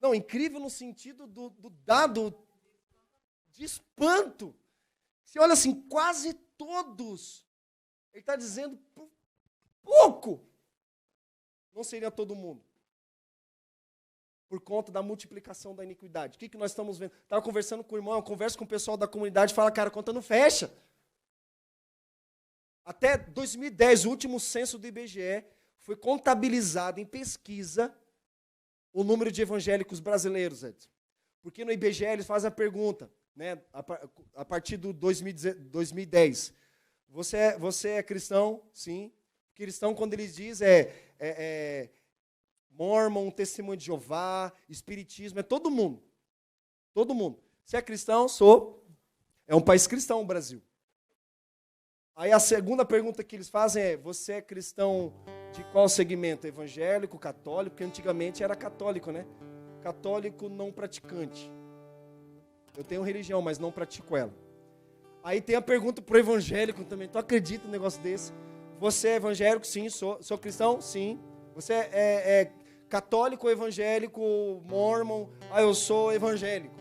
Não, incrível no sentido do dado de espanto. Você olha assim, quase todos. Ele está dizendo pouco. Não seria todo mundo. Por conta da multiplicação da iniquidade. O que nós estamos vendo? Estava conversando com o irmão, eu converso com o pessoal da comunidade, fala, cara, a conta não fecha. Até 2010, o último censo do IBGE, foi contabilizado em pesquisa o número de evangélicos brasileiros, Edson. Porque no IBGE eles fazem a pergunta, né, a partir do 2010. Você é cristão? Sim. Cristão, quando eles dizem, Mormon, Testemunho de Jeová, Espiritismo, é todo mundo. Todo mundo. Se é cristão, sou. É um país cristão o Brasil. Aí a segunda pergunta que eles fazem é, você é cristão de qual segmento? Evangélico, católico? Porque antigamente era católico, né? Católico não praticante. Eu tenho religião, mas não pratico ela. Aí tem a pergunta pro evangélico também. Tu acredita num negócio desse? Você é evangélico? Sim. Sou cristão? Sim. Você é católico, evangélico, mormon? Ah, eu sou evangélico.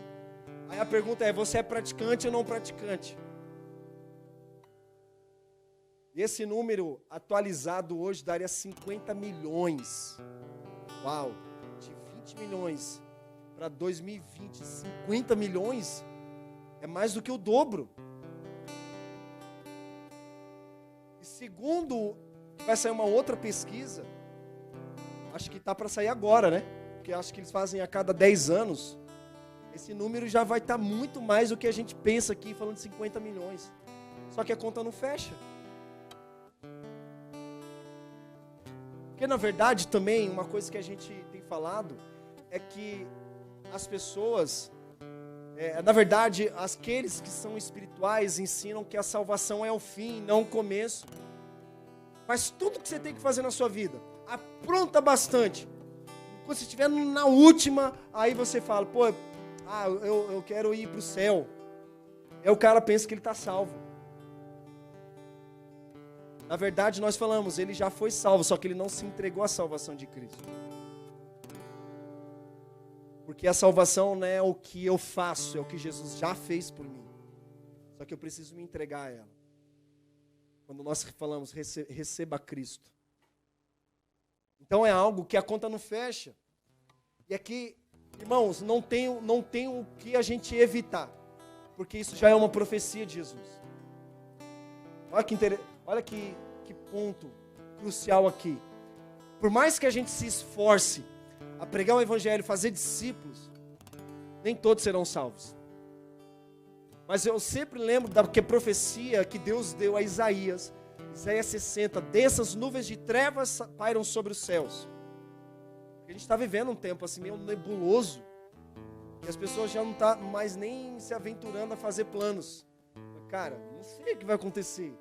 Aí a pergunta é, você é praticante ou não praticante? E esse número atualizado hoje daria 50 milhões. Uau! De 20 milhões para 2020, 50 milhões é mais do que o dobro. E segundo, vai sair uma outra pesquisa, acho que está para sair agora, né? Porque acho que eles fazem a cada 10 anos. Esse número já vai estar muito mais do que a gente pensa aqui, falando de 50 milhões. Só que a conta não fecha. Porque, na verdade, também, uma coisa que a gente tem falado é que as pessoas, na verdade, aqueles que são espirituais ensinam que a salvação é o fim, não o começo. Faz tudo o que você tem que fazer na sua vida. Apronta bastante. Quando você estiver na última, aí você fala, pô, eu quero ir para o céu. Aí o cara pensa que ele está salvo. Na verdade, nós falamos, ele já foi salvo, só que ele não se entregou à salvação de Cristo. Porque a salvação não é o que eu faço, é o que Jesus já fez por mim. Só que eu preciso me entregar a ela. Quando nós falamos, receba Cristo. Então é algo que a conta não fecha. E aqui, irmãos, não tem o que a gente evitar. Porque isso já é uma profecia de Jesus. Olha que ponto crucial aqui. Por mais que a gente se esforce a pregar o evangelho, fazer discípulos, nem todos serão salvos. Mas eu sempre lembro da profecia que Deus deu a Isaías 60, dessas nuvens de trevas pairam sobre os céus. A gente está vivendo um tempo assim meio nebuloso, e as pessoas já não estão mais nem se aventurando a fazer planos. Cara, não sei o que vai acontecer.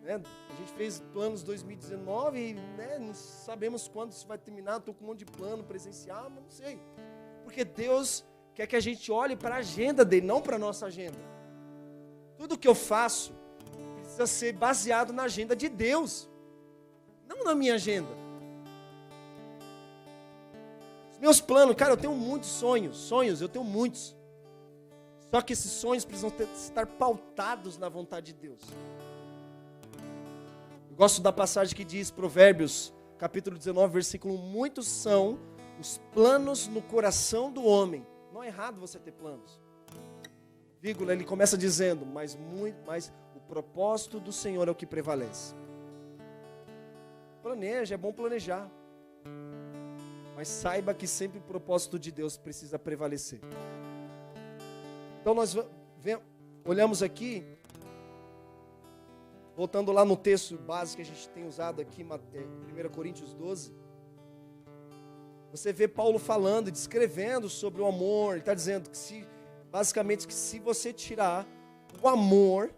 A gente fez planos 2019 e não sabemos quando isso vai terminar. Estou com um monte de plano presencial, mas não sei. Porque Deus quer que a gente olhe para a agenda dele, não para a nossa agenda. Tudo que eu faço precisa ser baseado na agenda de Deus, não na minha agenda. Os meus planos, cara, eu tenho muitos sonhos eu tenho muitos. Só que esses sonhos precisam estar pautados na vontade de Deus. Gosto da passagem que diz, Provérbios, capítulo 19, versículo 1, muitos são os planos no coração do homem. Não é errado você ter planos. Vírgula, ele começa dizendo, mas o propósito do Senhor é o que prevalece. Planeja, é bom planejar. Mas saiba que sempre o propósito de Deus precisa prevalecer. Então nós olhamos aqui, voltando lá no texto básico que a gente tem usado aqui, 1 Coríntios 12, você vê Paulo falando, descrevendo sobre o amor. Ele está dizendo que basicamente que se você tirar o amor,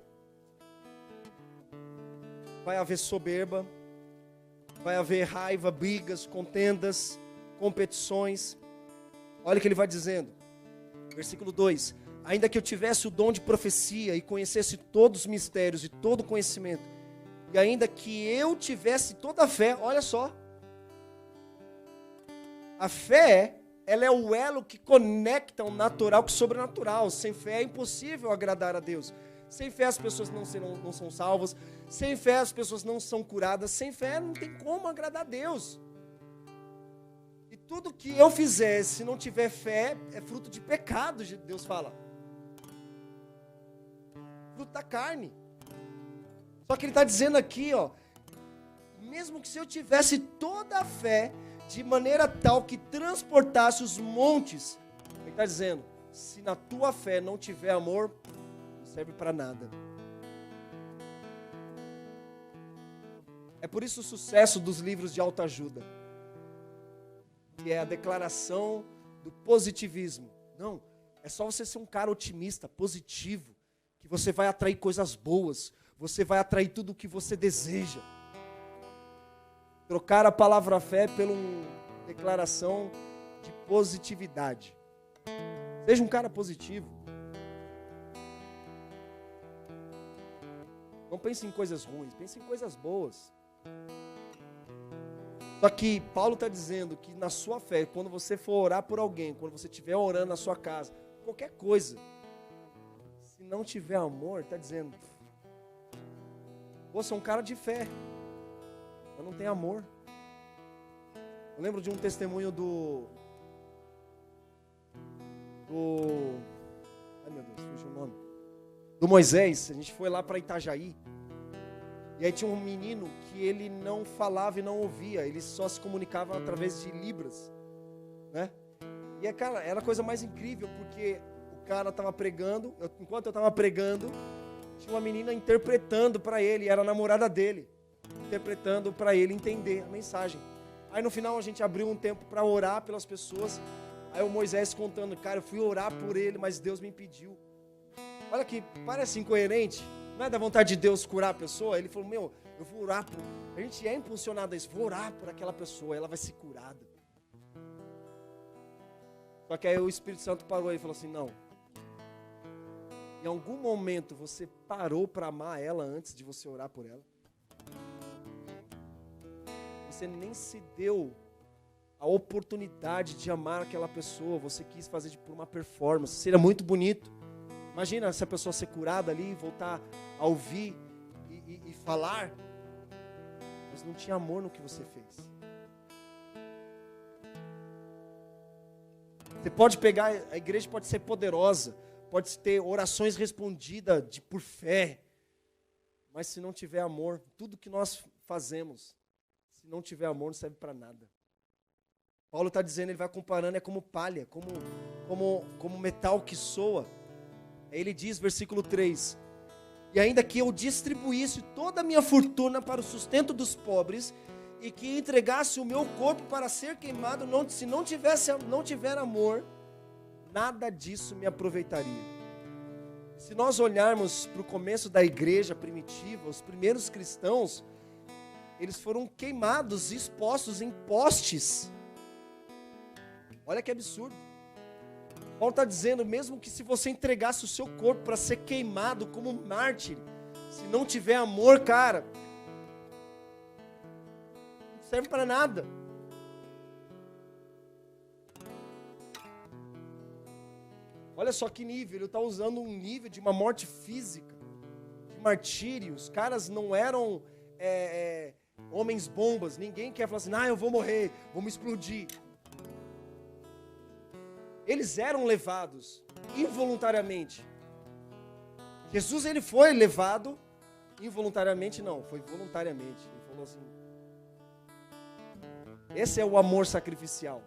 vai haver soberba, vai haver raiva, brigas, contendas, competições. Olha o que ele vai dizendo, versículo 2: ainda que eu tivesse o dom de profecia e conhecesse todos os mistérios e todo o conhecimento, e ainda que eu tivesse toda a fé, olha só, a fé, ela é o elo que conecta o natural com o sobrenatural. Sem fé é impossível agradar a Deus. Sem fé as pessoas não são salvas, sem fé as pessoas não são curadas, sem fé não tem como agradar a Deus. E tudo que eu fizer, se não tiver fé, é fruto de pecado, Deus fala. Fruto da carne. Só que ele está dizendo aqui, mesmo que se eu tivesse toda a fé, de maneira tal que transportasse os montes, ele está dizendo, se na tua fé não tiver amor, não serve para nada. É por isso o sucesso dos livros de autoajuda, que é a declaração do positivismo. Não, é só você ser um cara otimista, positivo, que você vai atrair coisas boas, você vai atrair tudo o que você deseja. Trocar a palavra fé pela declaração de positividade. Seja um cara positivo. Não pense em coisas ruins, pense em coisas boas. Só que Paulo está dizendo que na sua fé, quando você for orar por alguém, quando você estiver orando na sua casa, qualquer coisa, se não tiver amor, está dizendo, você é um cara de fé, mas não tem amor. Eu lembro de um testemunho ai meu Deus, fugiu o nome. Do Moisés. A gente foi lá para Itajaí. E aí tinha um menino que ele não falava e não ouvia. Ele só se comunicava através de libras, né? E cara, era a coisa mais incrível, porque o cara estava pregando. Enquanto eu estava pregando, tinha uma menina interpretando para ele. Era a namorada dele. Interpretando para ele entender a mensagem. Aí no final a gente abriu um tempo para orar pelas pessoas. Aí o Moisés contando, cara, eu fui orar por ele, mas Deus me impediu. Olha que parece incoerente. Não é da vontade de Deus curar a pessoa? Ele falou, eu vou orar por... A gente é impulsionado a isso, vou orar por aquela pessoa, ela vai ser curada. Só que aí o Espírito Santo parou e falou assim, não. Em algum momento você parou para amar ela antes de você orar por ela? Você nem se deu a oportunidade de amar aquela pessoa, você quis fazer por uma performance, seria muito bonito. Imagina essa pessoa ser curada ali, voltar a ouvir e falar, mas não tinha amor no que você fez. Você pode pegar, a igreja pode ser poderosa, pode ter orações respondidas por fé, mas se não tiver amor, tudo que nós fazemos, se não tiver amor, não serve para nada. Paulo está dizendo, ele vai comparando, é como palha, como metal que soa. Ele diz, versículo 3, e ainda que eu distribuísse toda a minha fortuna para o sustento dos pobres, e que entregasse o meu corpo para ser queimado, se não tiver amor, nada disso me aproveitaria. Se nós olharmos para o começo da igreja primitiva, os primeiros cristãos, eles foram queimados, expostos em postes. Olha que absurdo. Paulo está dizendo, mesmo que se você entregasse o seu corpo para ser queimado como um mártir, se não tiver amor, cara, não serve para nada. Olha só que nível, ele está usando um nível de uma morte física, de martírio. Os caras não eram homens bombas, ninguém quer falar assim, eu vou morrer, vou me explodir. Eles eram levados involuntariamente. Jesus, ele foi levado involuntariamente, não, foi voluntariamente. Ele falou assim, esse é o amor sacrificial.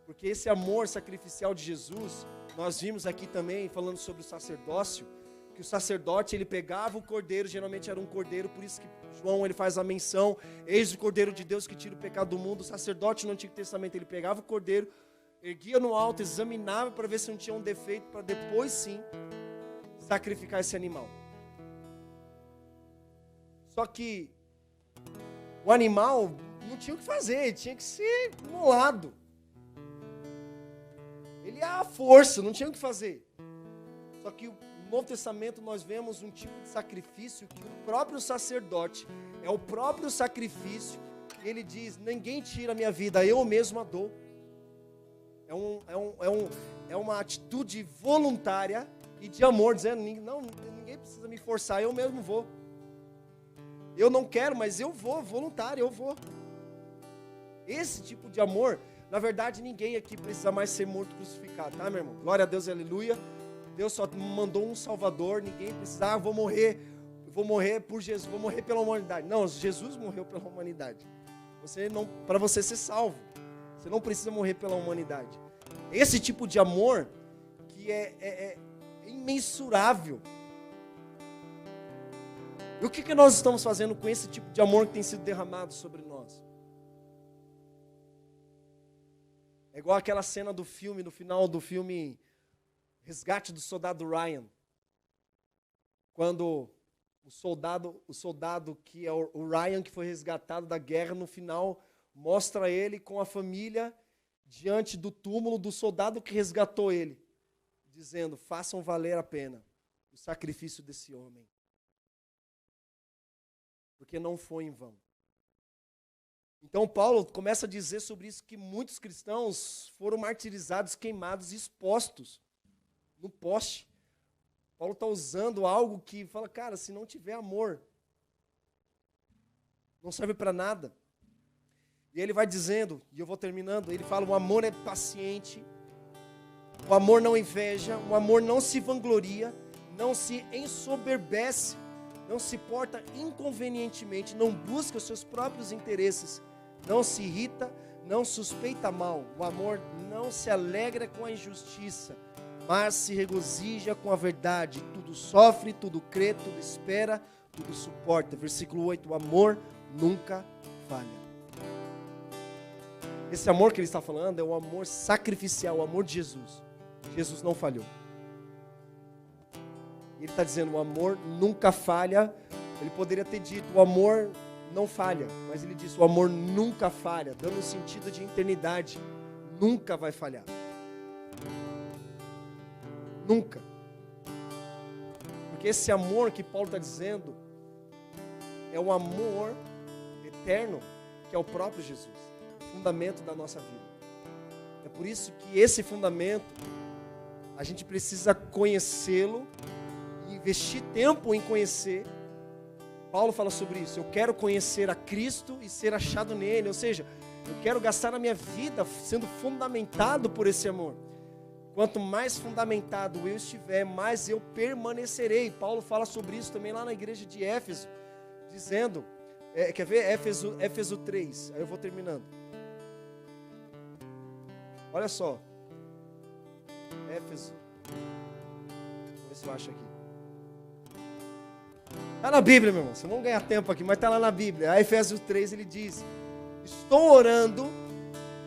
Porque esse amor sacrificial de Jesus, nós vimos aqui também, falando sobre o sacerdócio, que o sacerdote, ele pegava o cordeiro, geralmente era um cordeiro, por isso que João, ele faz a menção, eis o cordeiro de Deus que tira o pecado do mundo. O sacerdote no Antigo Testamento, ele pegava o cordeiro, erguia no alto, examinava para ver se não tinha um defeito, para depois sim sacrificar esse animal. Só que o animal não tinha o que fazer, tinha que ser imolado. Ele é a força, não tinha o que fazer. Só que no Novo Testamento nós vemos um tipo de sacrifício que o próprio sacerdote, é o próprio sacrifício, e ele diz, ninguém tira a minha vida, eu mesmo a dou. É uma atitude voluntária e de amor, dizendo, não, ninguém precisa me forçar, eu mesmo vou. Eu não quero, mas eu vou, voluntário, eu vou. Esse tipo de amor, na verdade, ninguém aqui precisa mais ser morto crucificado, tá, meu irmão? Glória a Deus, aleluia. Deus só mandou um Salvador, ninguém precisa, vou morrer por Jesus, vou morrer pela humanidade. Não, Jesus morreu pela humanidade. Para você ser salvo. Você não precisa morrer pela humanidade. Esse tipo de amor que é imensurável. E o que nós estamos fazendo com esse tipo de amor que tem sido derramado sobre nós? É igual aquela cena do filme, no final do filme Resgate do Soldado Ryan. Quando o soldado que é o Ryan, que foi resgatado da guerra, no final mostra ele com a família diante do túmulo do soldado que resgatou ele, dizendo, façam valer a pena o sacrifício desse homem. porque não foi em vão. Então Paulo começa a dizer sobre isso que muitos cristãos foram martirizados, queimados, expostos no poste. Paulo está usando algo que fala, cara, se não tiver amor, não serve para nada. E ele vai dizendo, e eu vou terminando, ele fala, o amor é paciente, o amor não inveja, o amor não se vangloria, não se ensoberbece, não se porta inconvenientemente, não busca os seus próprios interesses, não se irrita, não suspeita mal. O amor não se alegra com a injustiça, mas se regozija com a verdade. Tudo sofre, tudo crê, tudo espera, tudo suporta. Versículo 8, o amor nunca falha. Esse amor que ele está falando é o amor sacrificial, o amor de Jesus. Jesus não falhou. Ele está dizendo, o amor nunca falha. Ele poderia ter dito, o amor não falha, mas ele disse, o amor nunca falha, dando um sentido de eternidade. Nunca vai falhar. Nunca. Porque esse amor que Paulo está dizendo é um amor eterno, que é o próprio Jesus, fundamento da nossa vida. É por isso que esse fundamento, a gente precisa conhecê-lo e investir tempo em conhecer. Paulo fala sobre isso, eu quero conhecer a Cristo e ser achado nele, ou seja, eu quero gastar a minha vida sendo fundamentado por esse amor. Quanto mais fundamentado eu estiver, mais eu permanecerei. Paulo fala sobre isso também lá na igreja de Éfeso, dizendo, quer ver? Éfeso 3, aí eu vou terminando. Olha só, Éfeso, vou ver se eu acho aqui. Está na Bíblia, meu irmão, vocês vão ganhar tempo aqui, mas está lá na Bíblia. A Efésios 3 ele diz, estou orando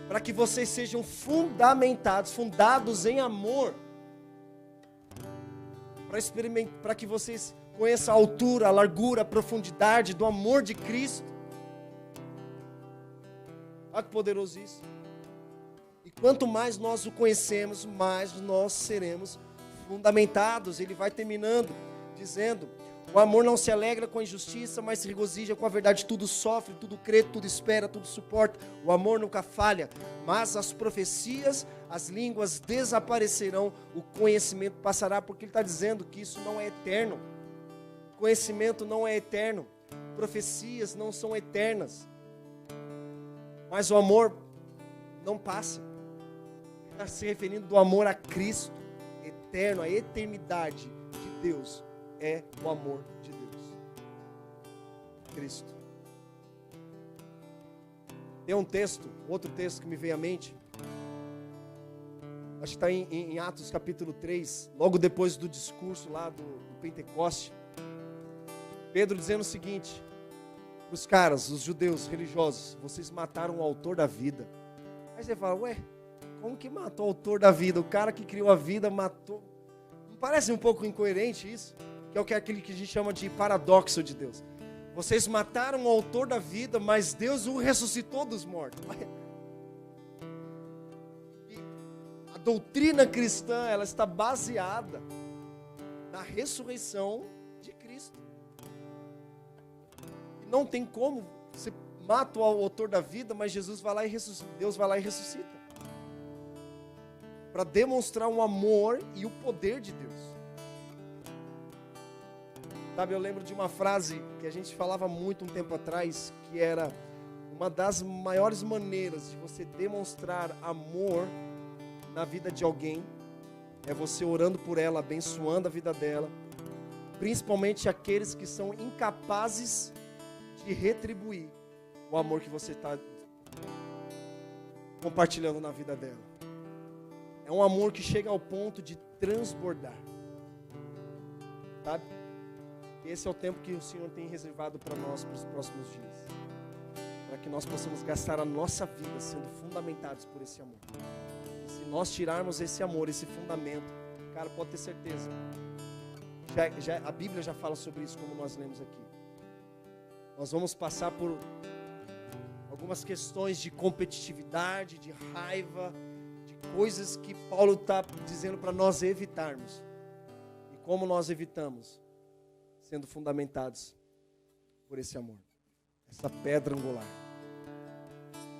para que vocês sejam fundamentados, fundados em amor, para que vocês conheçam a altura, a largura, a profundidade do amor de Cristo. Olha que poderoso isso. E quanto mais nós o conhecemos, mais nós seremos fundamentados. Ele vai terminando, dizendo, o amor não se alegra com a injustiça, mas se regozija com a verdade. Tudo sofre, tudo crê, tudo espera, tudo suporta. O amor nunca falha, mas as profecias, as línguas desaparecerão, o conhecimento passará, porque ele está dizendo que isso não é eterno. Conhecimento não é eterno, profecias não são eternas, mas o amor não passa. Ele está se referindo do amor a Cristo, eterno, a eternidade de Deus. É o amor de Deus, Cristo. Tem um texto, outro texto que me veio à mente, acho que está em Atos capítulo 3, logo depois do discurso lá do Pentecoste, Pedro dizendo o seguinte, os caras, os judeus religiosos, vocês mataram o autor da vida. Aí você fala, ué, como que matou o autor da vida? O cara que criou a vida matou. Não parece um pouco incoerente isso? Que é aquele que a gente chama de paradoxo de Deus. Vocês mataram o autor da vida, mas Deus o ressuscitou dos mortos. E a doutrina cristã, ela está baseada na ressurreição de Cristo. E não tem como você mata o autor da vida, mas Jesus vai lá e ressuscita. Deus vai lá e ressuscita. Para demonstrar um amor e o poder de Deus. Sabe, eu lembro de uma frase que a gente falava muito um tempo atrás, que era uma das maiores maneiras de você demonstrar amor na vida de alguém, é você orando por ela, abençoando a vida dela, principalmente aqueles que são incapazes de retribuir o amor que você está compartilhando na vida dela. É um amor que chega ao ponto de transbordar, sabe? Esse é o tempo que o Senhor tem reservado para nós, para os próximos dias. Para que nós possamos gastar a nossa vida sendo fundamentados por esse amor. E se nós tirarmos esse amor, esse fundamento, cara, pode ter certeza. A Bíblia já fala sobre isso, como nós lemos aqui. Nós vamos passar por algumas questões de competitividade, de raiva, de coisas que Paulo está dizendo para nós evitarmos. E como nós evitamos? Sendo fundamentados por esse amor, essa pedra angular.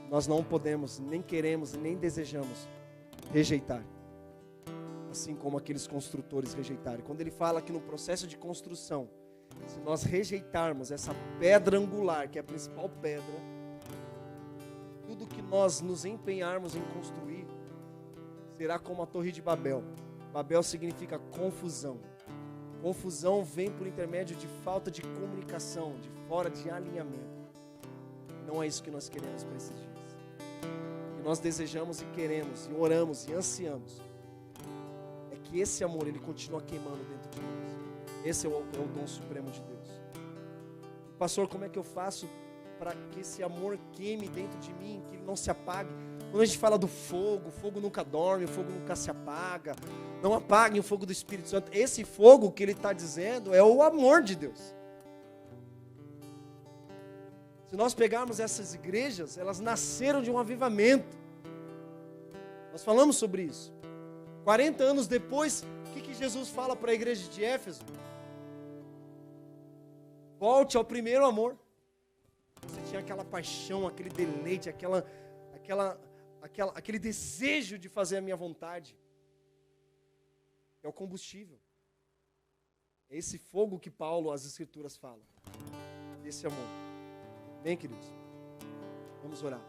Nós não podemos, nem queremos, nem desejamos rejeitar, assim como aqueles construtores rejeitaram. Quando ele fala que no processo de construção, se nós rejeitarmos essa pedra angular, que é a principal pedra, tudo que nós nos empenharmos em construir será como a Torre de Babel. Babel significa confusão. Confusão vem por intermédio de falta de comunicação, de fora de alinhamento. Não é isso que nós queremos para esses dias. O que nós desejamos e queremos, e oramos e ansiamos, é que esse amor, ele continua queimando dentro de nós. Esse é o dom supremo de Deus. Pastor, como é que eu faço para que esse amor queime dentro de mim, que ele não se apague? Quando a gente fala do fogo, o fogo nunca dorme, o fogo nunca se apaga. Não apaguem o fogo do Espírito Santo. Esse fogo que ele está dizendo é o amor de Deus. Se nós pegarmos essas igrejas, elas nasceram de um avivamento. Nós falamos sobre isso. 40 anos depois, o que Jesus fala para a igreja de Éfeso? Volte ao primeiro amor. Você tinha aquela paixão, aquele deleite, aquele desejo de fazer a minha vontade. É o combustível. É esse fogo que Paulo, as Escrituras falam. Esse amor. Bem, queridos, vamos orar.